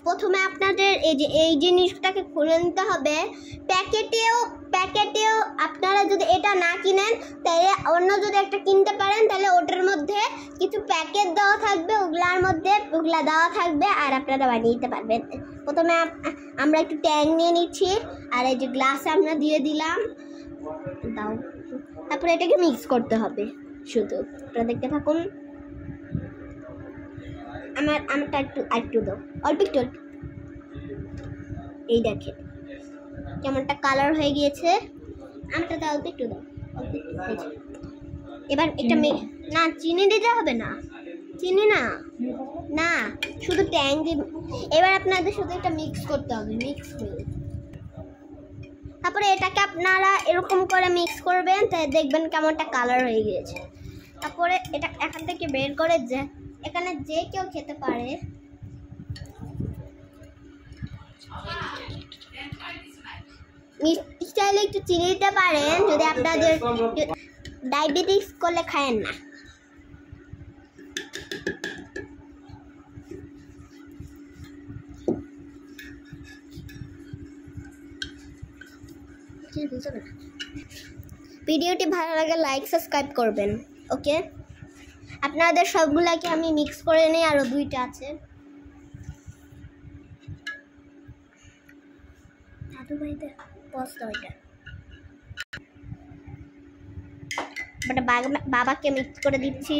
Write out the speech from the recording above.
প্রথমে আপনাদের এই জিনিসটাকে খুলে নিতে হবে। প্যাকেটেও আপনারা যদি এটা না কিনেন তাহলে অন্য যদি একটা কিনতে পারেন তাহলে ওটার মধ্যে কিছু প্যাকেট দেওয়া থাকবে, ওগুলা দেওয়া থাকবে আর আপনারা বানিয়ে নিতে পারবেন। প্রথমে আমরা একটু ট্যাং নিয়ে নিচ্ছি আর এই যে গ্লাসে আমরা দিয়ে দিলাম, দাও। তারপরে এটাকে মিক্স করতে হবে শুধু, আপনারা দেখতে থাকুন। আমারটা একটু দাও, অল্প একটু। এই দেখেন কেমনটা কালার হয়ে গিয়েছে। আমটা দাও, অল্প একটু দাও, অল্প একটু। এবার এটা না চিনি দিতে হবে না, চিনি না শুধু ট্যাং দিয়ে। এবার আপনাদের শুধু এটা মিক্স করতে হবে, মিক্স করে তারপরে এটাকে আপনারা এরকম করে মিক্স করবেন, তাই দেখবেন কেমনটা কালার হয়ে গিয়েছে। তারপরে এটা এখান থেকে বের করে যে এখানে যে কেউ খেতে পারে। মিষ্টি চাইলে একটু চিনি দিতে পারেন যদি আপনাদের ডায়াবেটিস করলে খায়েন না। ভিডিওটি ভালো লাগে লাইক সাবস্ক্রাইব করবেন। ওকে, আপনাদের সবগুলাকে আমি মিক্স করে নিই, আরো দুইটা আছে। দাদু ভাইতে বসতো এটা বাবাকে মিক্স করে দিচ্ছি।